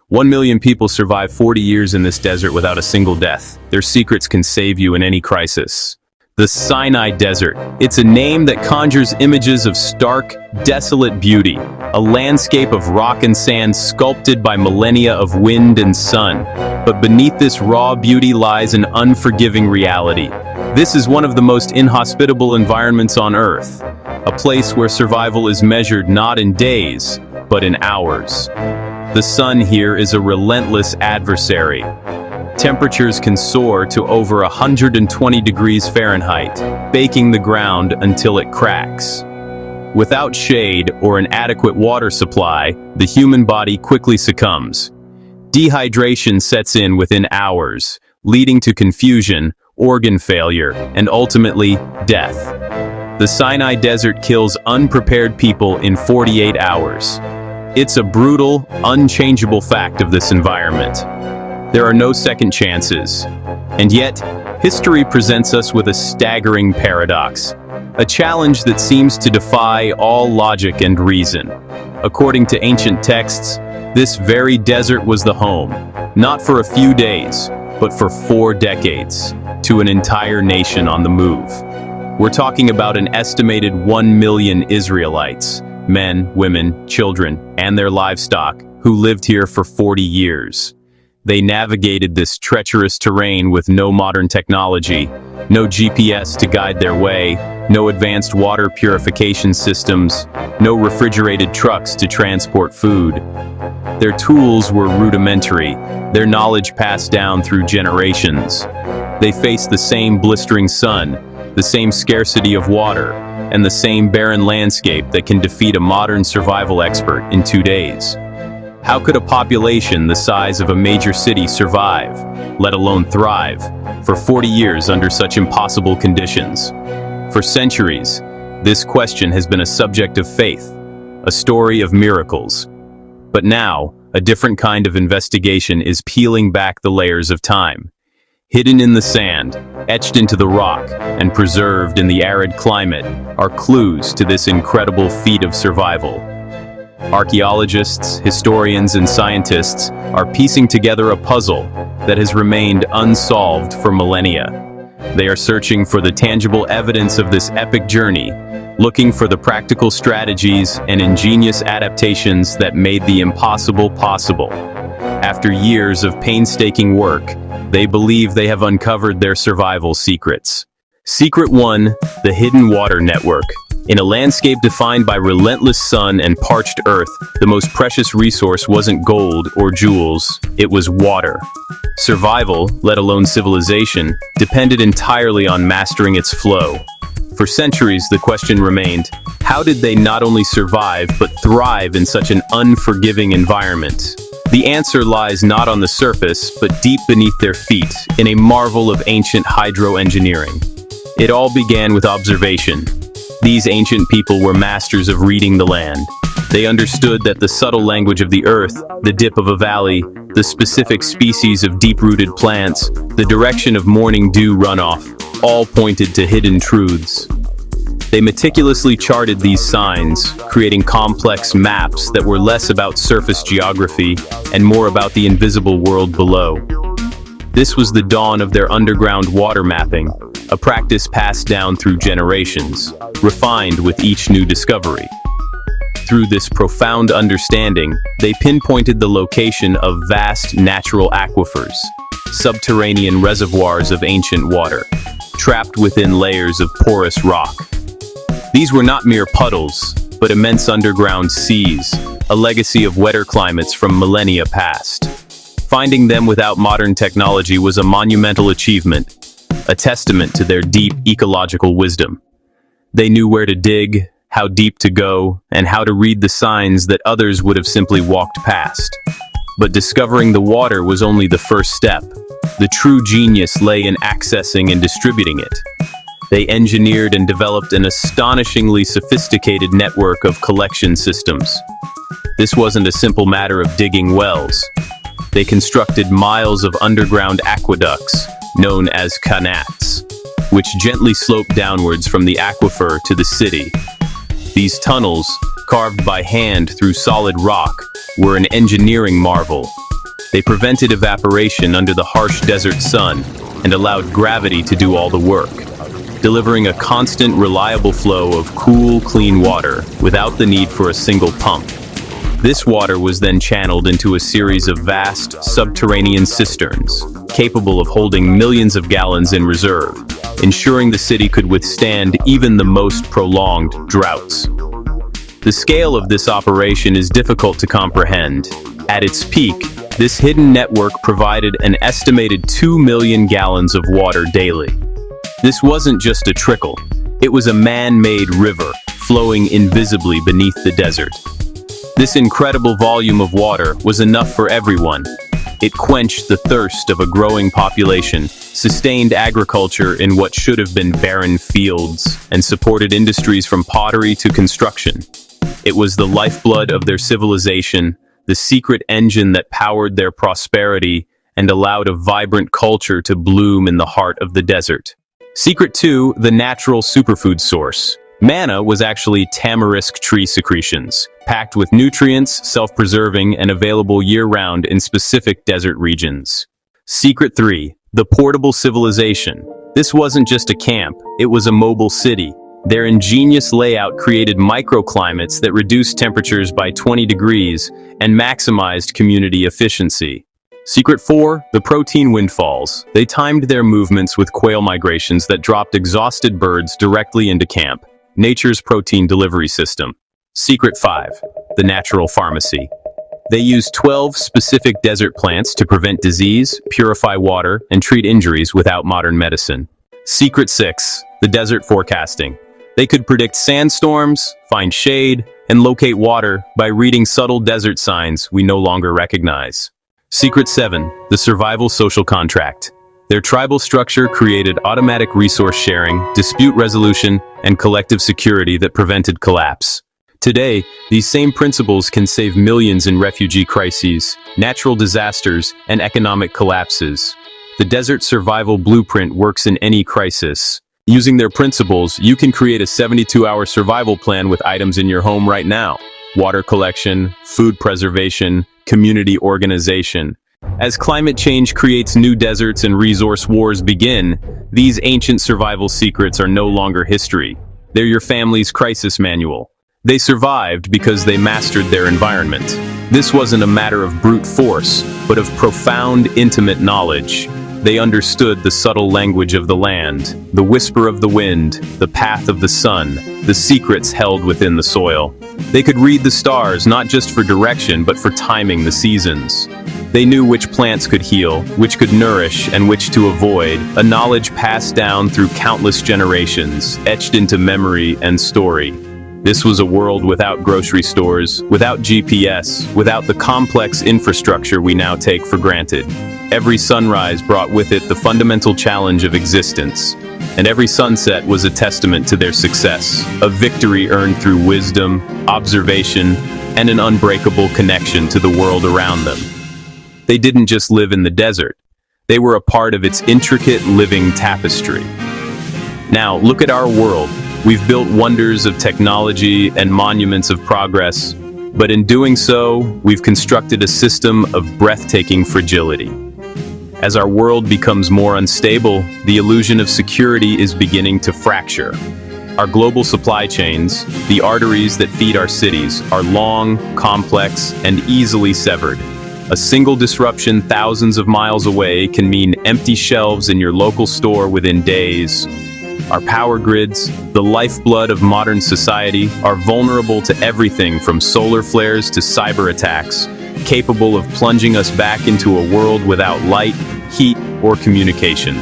1 million people survive 40 years in this desert without a single death. Their secrets can save you in any crisis. The Sinai Desert. It's a name that conjures images of stark, desolate beauty, a landscape of rock and sand sculpted by millennia of wind and sun. But beneath this raw beauty lies an unforgiving reality. This is one of the most inhospitable environments on Earth, a place where survival is measured not in days, but in hours. The sun here is a relentless adversary. Temperatures can soar to over 120 degrees Fahrenheit, baking the ground until it cracks. Without shade or an adequate water supply, the human body quickly succumbs. Dehydration sets in within hours, leading to confusion, organ failure, and ultimately, death. The Sinai Desert kills unprepared people in 48 hours. It's a brutal, unchangeable fact of this environment. There are no second chances. And yet, history presents us with a staggering paradox, a challenge that seems to defy all logic and reason. According to ancient texts, this very desert was the home, not for a few days, but for 4 decades, to an entire nation on the move. We're talking about an estimated 1 million Israelites, men, women, children, and their livestock, who lived here for 40 years. They navigated this treacherous terrain with no modern technology, no GPS to guide their way, no advanced water purification systems, no refrigerated trucks to transport food. Their tools were rudimentary, their knowledge passed down through generations. They faced the same blistering sun, the same scarcity of water, and the same barren landscape that can defeat a modern survival expert in 2 days. How could a population the size of a major city survive, let alone thrive, for 40 years under such impossible conditions? For centuries, this question has been a subject of faith, a story of miracles. But now, a different kind of investigation is peeling back the layers of time. Hidden in the sand, etched into the rock, and preserved in the arid climate are clues to this incredible feat of survival. Archaeologists, historians, and scientists are piecing together a puzzle that has remained unsolved for millennia. They are searching for the tangible evidence of this epic journey, looking for the practical strategies and ingenious adaptations that made the impossible possible. After years of painstaking work, they believe they have uncovered their survival secrets. Secret 1: the hidden water network. In a landscape defined by relentless sun and parched earth, the most precious resource wasn't gold or jewels, it was water. Survival, let alone civilization, depended entirely on mastering its flow. For centuries, the question remained, how did they not only survive but thrive in such an unforgiving environment? The answer lies not on the surface, but deep beneath their feet, in a marvel of ancient hydroengineering. It all began with observation. These ancient people were masters of reading the land. They understood that the subtle language of the earth, the dip of a valley, the specific species of deep-rooted plants, the direction of morning dew runoff, all pointed to hidden truths. They meticulously charted these signs, creating complex maps that were less about surface geography and more about the invisible world below. This was the dawn of their underground water mapping, a practice passed down through generations, refined with each new discovery. Through this profound understanding, they pinpointed the location of vast natural aquifers, subterranean reservoirs of ancient water, trapped within layers of porous rock. These were not mere puddles, but immense underground seas, a legacy of wetter climates from millennia past. Finding them without modern technology was a monumental achievement, a testament to their deep ecological wisdom. They knew where to dig, how deep to go, and how to read the signs that others would have simply walked past. But discovering the water was only the first step. The true genius lay in accessing and distributing it. They engineered and developed an astonishingly sophisticated network of collection systems. This wasn't a simple matter of digging wells. They constructed miles of underground aqueducts, known as qanats, which gently sloped downwards from the aquifer to the city. These tunnels, carved by hand through solid rock, were an engineering marvel, They prevented evaporation under the harsh desert sun and allowed gravity to do all the work, delivering a constant, reliable flow of cool, clean water without the need for a single pump. This water was then channeled into a series of vast, subterranean cisterns, capable of holding millions of gallons in reserve, ensuring the city could withstand even the most prolonged droughts. The scale of this operation is difficult to comprehend. At its peak, this hidden network provided an estimated 2 million gallons of water daily. This wasn't just a trickle, it was a man-made river flowing invisibly beneath the desert. This incredible volume of water was enough for everyone. It quenched the thirst of a growing population, sustained agriculture in what should have been barren fields, and supported industries from pottery to construction. It was the lifeblood of their civilization, the secret engine that powered their prosperity and allowed a vibrant culture to bloom in the heart of the desert. Secret 2, the natural superfood source. Manna was actually tamarisk tree secretions, packed with nutrients, self-preserving, and available year-round in specific desert regions. Secret 3, the portable civilization. This wasn't just a camp, it was a mobile city. Their ingenious layout created microclimates that reduced temperatures by 20 degrees and maximized community efficiency. Secret 4, the protein windfalls. They timed their movements with quail migrations that dropped exhausted birds directly into camp. Nature's protein delivery system. Secret 5, the natural pharmacy. They used 12 specific desert plants to prevent disease, purify water, and treat injuries without modern medicine. Secret 6, the desert forecasting. They could predict sandstorms, find shade, and locate water by reading subtle desert signs we no longer recognize. Secret 7, the survival social contract. Their tribal structure created automatic resource sharing, dispute resolution, and collective security that prevented collapse. Today, these same principles can save millions in refugee crises, natural disasters, and economic collapses. The desert survival blueprint works in any crisis. Using their principles, you can create a 72-hour survival plan with items in your home right now. Water collection, food preservation, community organization. As climate change creates new deserts and resource wars begin, these ancient survival secrets are no longer history. They're your family's crisis manual. They survived because they mastered their environment. This wasn't a matter of brute force, but of profound, intimate knowledge. They understood the subtle language of the land, the whisper of the wind, the path of the sun, the secrets held within the soil. They could read the stars not just for direction, but for timing the seasons. They knew which plants could heal, which could nourish, and which to avoid, a knowledge passed down through countless generations, etched into memory and story. This was a world without grocery stores, without GPS, without the complex infrastructure we now take for granted. Every sunrise brought with it the fundamental challenge of existence, and every sunset was a testament to their success, a victory earned through wisdom, observation, and an unbreakable connection to the world around them. They didn't just live in the desert, they were a part of its intricate living tapestry. Now, look at our world. We've built wonders of technology and monuments of progress, but in doing so, we've constructed a system of breathtaking fragility. As our world becomes more unstable, the illusion of security is beginning to fracture. Our global supply chains, the arteries that feed our cities, are long, complex, and easily severed. A single disruption thousands of miles away can mean empty shelves in your local store within days. Our power grids, the lifeblood of modern society, are vulnerable to everything from solar flares to cyber attacks, capable of plunging us back into a world without light, heat, or communication.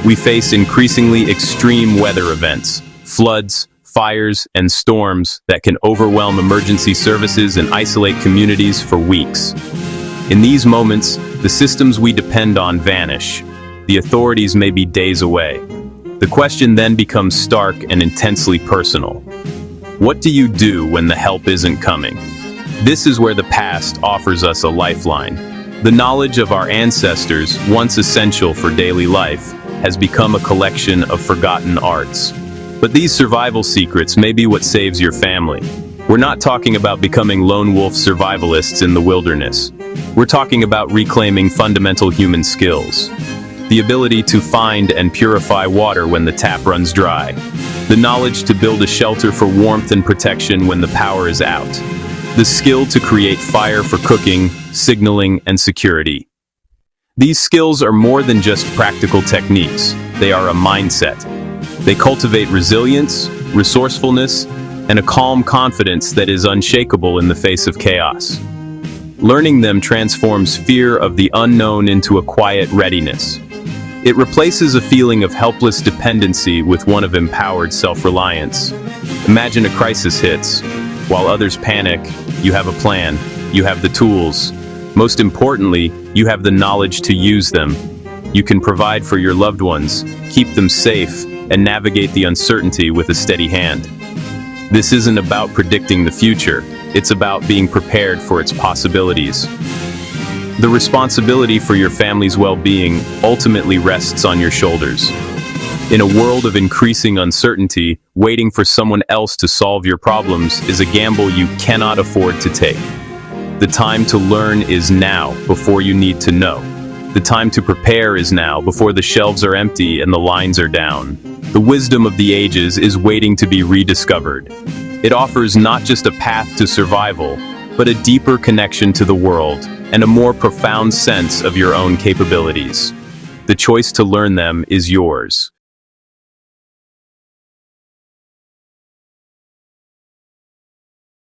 We face increasingly extreme weather events, floods, fires, and storms that can overwhelm emergency services and isolate communities for weeks. In these moments, the systems we depend on vanish. The authorities may be days away. The question then becomes stark and intensely personal. What do you do when the help isn't coming? This is where the past offers us a lifeline. The knowledge of our ancestors, once essential for daily life, has become a collection of forgotten arts. But these survival secrets may be what saves your family. We're not talking about becoming lone wolf survivalists in the wilderness. We're talking about reclaiming fundamental human skills. The ability to find and purify water when the tap runs dry. The knowledge to build a shelter for warmth and protection when the power is out. The skill to create fire for cooking, signaling, and security. These skills are more than just practical techniques. They are a mindset. They cultivate resilience, resourcefulness, and a calm confidence that is unshakable in the face of chaos. Learning them transforms fear of the unknown into a quiet readiness. It replaces a feeling of helpless dependency with one of empowered self-reliance. Imagine a crisis hits. While others panic, you have a plan, you have the tools. Most importantly, you have the knowledge to use them. You can provide for your loved ones, keep them safe, and navigate the uncertainty with a steady hand. This isn't about predicting the future, it's about being prepared for its possibilities. The responsibility for your family's well-being ultimately rests on your shoulders. In a world of increasing uncertainty, waiting for someone else to solve your problems is a gamble you cannot afford to take. The time to learn is now, before you need to know. The time to prepare is now, before the shelves are empty and the lines are down. The wisdom of the ages is waiting to be rediscovered. It offers not just a path to survival, but a deeper connection to the world and a more profound sense of your own capabilities. The choice to learn them is yours.